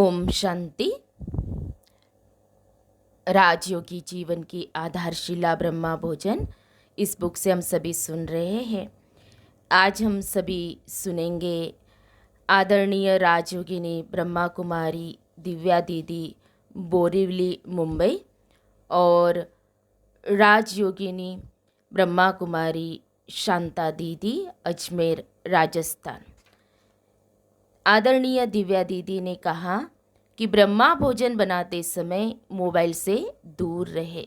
ओम शांति। राजयोगी जीवन की आधारशिला ब्रह्मा भोजन, इस बुक से हम सभी सुन रहे हैं। आज हम सभी सुनेंगे आदरणीय राजयोगिनी ब्रह्मा कुमारी दिव्या दीदी, बोरीवली, मुंबई, और राजयोगिनी ब्रह्मा कुमारी शांता दीदी, अजमेर, राजस्थान। आदरणीय दिव्या दीदी ने कहा कि ब्रह्मा भोजन बनाते समय मोबाइल से दूर रहे।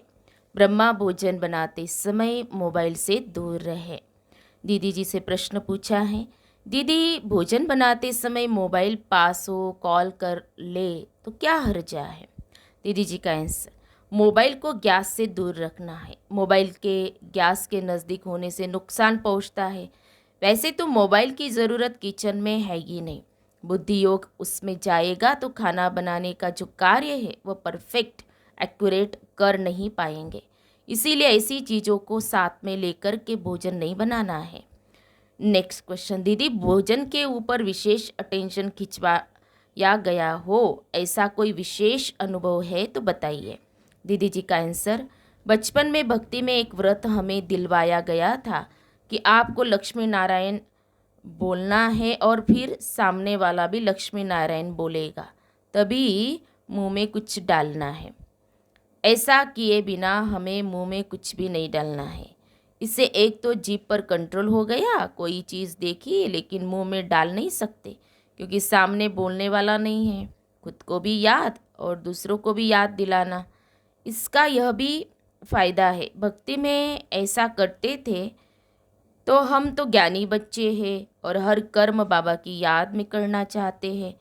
ब्रह्मा भोजन बनाते समय मोबाइल से दूर रहे। दीदी जी से प्रश्न पूछा है, दीदी भोजन बनाते समय मोबाइल पास हो, कॉल कर ले तो क्या हर्जा है? दीदी जी का आंसर, मोबाइल को गैस से दूर रखना है। मोबाइल के गैस के नज़दीक होने से नुकसान पहुंचता है। वैसे तो मोबाइल की ज़रूरत किचन में है ही नहीं। बुद्धि योग उसमें जाएगा तो खाना बनाने का जो कार्य है वह परफेक्ट एक्यूरेट कर नहीं पाएंगे। इसीलिए ऐसी चीज़ों को साथ में लेकर के भोजन नहीं बनाना है। नेक्स्ट क्वेश्चन, दीदी भोजन के ऊपर विशेष अटेंशन खिंचवाया गया हो, ऐसा कोई विशेष अनुभव है तो बताइए। दीदी जी का आंसर, बचपन में भक्ति में एक व्रत हमें दिलवाया गया था कि आपको लक्ष्मी नारायण बोलना है और फिर सामने वाला भी लक्ष्मी नारायण बोलेगा, तभी मुंह में कुछ डालना है। ऐसा किए बिना हमें मुंह में कुछ भी नहीं डालना है। इससे एक तो जीभ पर कंट्रोल हो गया, कोई चीज़ देखी लेकिन मुंह में डाल नहीं सकते क्योंकि सामने बोलने वाला नहीं है। खुद को भी याद और दूसरों को भी याद दिलाना, इसका यह भी फ़ायदा है। भक्ति में ऐसा करते थे तो हम तो ज्ञानी बच्चे हैं और हर कर्म बाबा की याद में करना चाहते हैं,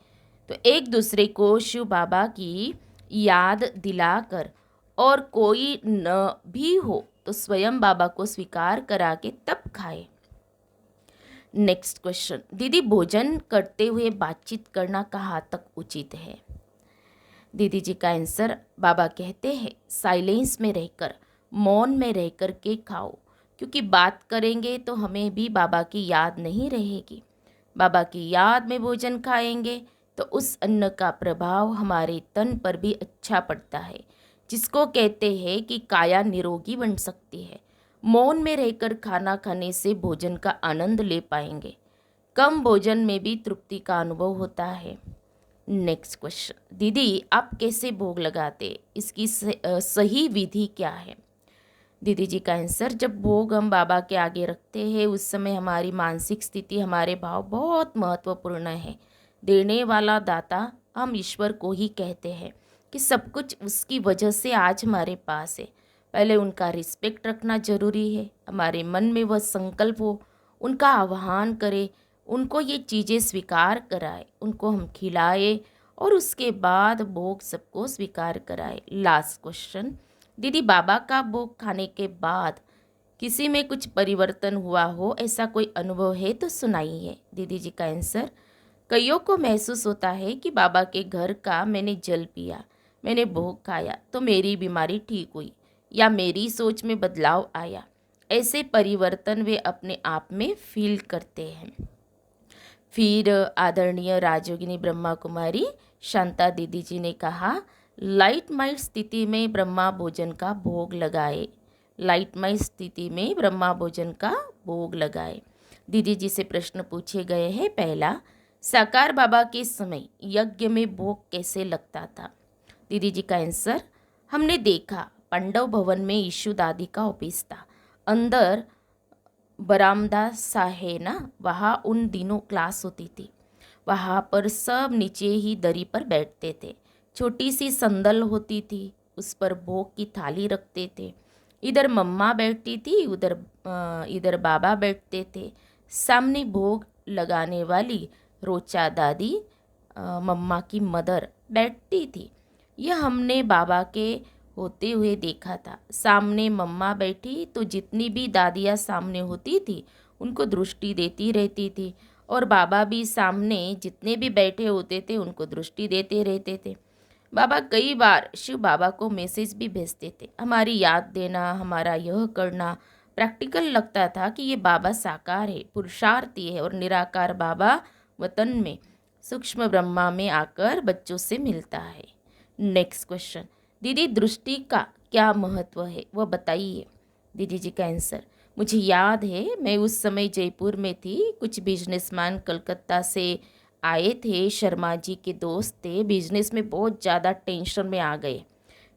तो एक दूसरे को शिव बाबा की याद दिलाकर, और कोई न भी हो तो स्वयं बाबा को स्वीकार करा के तब खाए। नेक्स्ट क्वेश्चन, दीदी भोजन करते हुए बातचीत करना कहाँ तक उचित है? दीदी जी का आंसर, बाबा कहते हैं साइलेंस में रहकर, मौन में रहकर के खाओ, क्योंकि बात करेंगे तो हमें भी बाबा की याद नहीं रहेगी। बाबा की याद में भोजन खाएंगे तो उस अन्न का प्रभाव हमारे तन पर भी अच्छा पड़ता है, जिसको कहते हैं कि काया निरोगी बन सकती है। मौन में रहकर खाना खाने से भोजन का आनंद ले पाएंगे। कम भोजन में भी तृप्ति का अनुभव होता है। नेक्स्ट क्वेश्चन, दीदी आप कैसे भोग लगाते, इसकी सही विधि क्या है? दीदी जी का आंसर, जब भोग हम बाबा के आगे रखते हैं उस समय हमारी मानसिक स्थिति, हमारे भाव बहुत महत्वपूर्ण है। देने वाला दाता हम ईश्वर को ही कहते हैं कि सब कुछ उसकी वजह से आज हमारे पास है। पहले उनका रिस्पेक्ट रखना जरूरी है। हमारे मन में वह संकल्प हो, उनका आह्वान करें, उनको ये चीज़ें स्वीकार कराए, उनको हम खिलाए और उसके बाद भोग सबको स्वीकार कराए। लास्ट क्वेश्चन, दीदी बाबा का भोग खाने के बाद किसी में कुछ परिवर्तन हुआ हो, ऐसा कोई अनुभव है तो सुनाइए। दीदी जी का आंसर, कईयों को महसूस होता है कि बाबा के घर का मैंने जल पिया, मैंने भोग खाया तो मेरी बीमारी ठीक हुई या मेरी सोच में बदलाव आया। ऐसे परिवर्तन वे अपने आप में फील करते हैं। फिर आदरणीय राजयोगिनी ब्रह्मा कुमारी शांता दीदी जी ने कहा, लाइट माइट स्थिति में ब्रह्मा भोजन का भोग लगाए। लाइट माइट स्थिति में ब्रह्मा भोजन का भोग लगाए। दीदी जी से प्रश्न पूछे गए हैं। पहला, साकार बाबा के समय यज्ञ में भोग कैसे लगता था? दीदी जी का आंसर, हमने देखा पांडव भवन में यीशु दादी का ऑफिस था। अंदर बरामदा सा है ना, वहाँ उन दिनों क्लास होती थी। वहाँ पर सब नीचे ही दरी पर बैठते थे। छोटी सी संदल होती थी, उस पर भोग की थाली रखते थे। इधर मम्मा बैठती थी, इधर बाबा बैठते थे। सामने भोग लगाने वाली रोचा दादी, मम्मा की मदर, बैठती थी। यह हमने बाबा के होते हुए देखा था। सामने मम्मा बैठी तो जितनी भी दादियाँ सामने होती थी उनको दृष्टि देती रहती थी, और बाबा भी सामने जितने भी बैठे होते थे उनको दृष्टि देते रहते थे। बाबा कई बार शिव बाबा को मैसेज भी भेजते थे, हमारी याद देना, हमारा यह करना। प्रैक्टिकल लगता था कि ये बाबा साकार है, पुरुषार्थी है, और निराकार बाबा वतन में सूक्ष्म ब्रह्मा में आकर बच्चों से मिलता है। नेक्स्ट क्वेश्चन, दीदी दृष्टि का क्या महत्व है वह बताइए। दीदी जी का आंसर, मुझे याद है मैं उस समय जयपुर में थी, कुछ बिजनेसमैन कलकत्ता से आए थे, शर्मा जी के दोस्त थे, बिजनेस में बहुत ज़्यादा टेंशन में आ गए।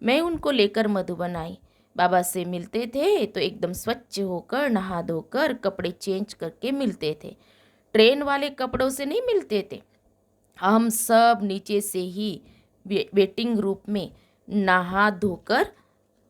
मैं उनको लेकर मधुबन आई। बाबा से मिलते थे तो एकदम स्वच्छ होकर नहा धोकर कपड़े चेंज करके मिलते थे, ट्रेन वाले कपड़ों से नहीं मिलते थे। हम सब नीचे से ही वेटिंग रूम में नहा धोकर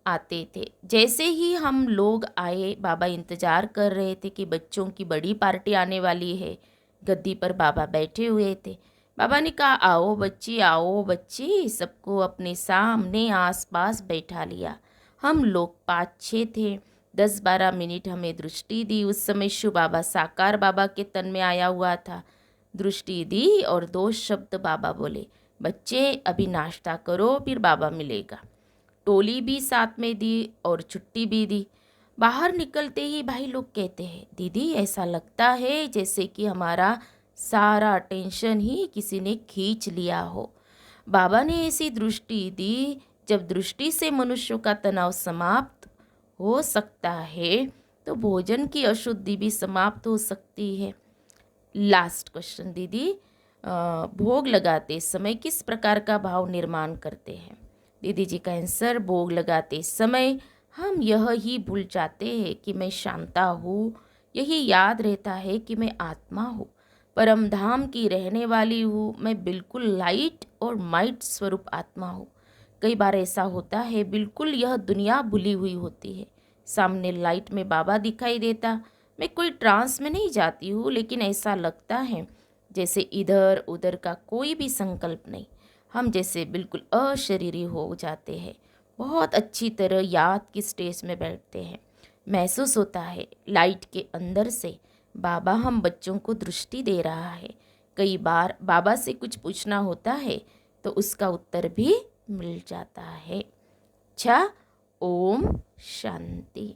आते थे। जैसे ही हम लोग आए, बाबा इंतज़ार कर रहे थे कि बच्चों की बड़ी पार्टी आने वाली है। गद्दी पर बाबा बैठे हुए थे। बाबा ने कहा, आओ बच्ची, सबको अपने सामने आसपास बैठा लिया। हम लोग 5-6 थे। 10-12 मिनट हमें दृष्टि दी। उस समय शिव बाबा साकार बाबा के तन में आया हुआ था। दृष्टि दी और 2 शब्द बाबा बोले, बच्चे अभी नाश्ता करो फिर बाबा मिलेगा। टोली भी साथ में दी और छुट्टी भी दी। बाहर निकलते ही भाई लोग कहते हैं, दीदी ऐसा लगता है जैसे कि हमारा सारा टेंशन ही किसी ने खींच लिया हो। बाबा ने ऐसी दृष्टि दी, जब दृष्टि से मनुष्यों का तनाव समाप्त हो सकता है तो भोजन की अशुद्धि भी समाप्त हो सकती है। लास्ट क्वेश्चन दीदी, भोग लगाते समय किस प्रकार का भाव निर्माण करते हैं। दीदी जी का आंसर, भोग लगाते समय हम यह ही भूल जाते हैं कि मैं शांता हूँ, यही याद रहता है कि मैं आत्मा हूँ, परम धाम की रहने वाली हूँ, मैं बिल्कुल लाइट और माइट स्वरूप आत्मा हूँ। कई बार ऐसा होता है बिल्कुल यह दुनिया भुली हुई होती है, सामने लाइट में बाबा दिखाई देता, मैं कोई ट्रांस में नहीं जाती हूँ, लेकिन ऐसा लगता है जैसे इधर उधर का कोई भी संकल्प नहीं, हम जैसे बिल्कुल अशरीरी हो जाते हैं। बहुत अच्छी तरह याद की स्टेज में बैठते हैं। महसूस होता है लाइट के अंदर से बाबा हम बच्चों को दृष्टि दे रहा है। कई बार बाबा से कुछ पूछना होता है तो उसका उत्तर भी मिल जाता है। अच्छा, ओम शांति।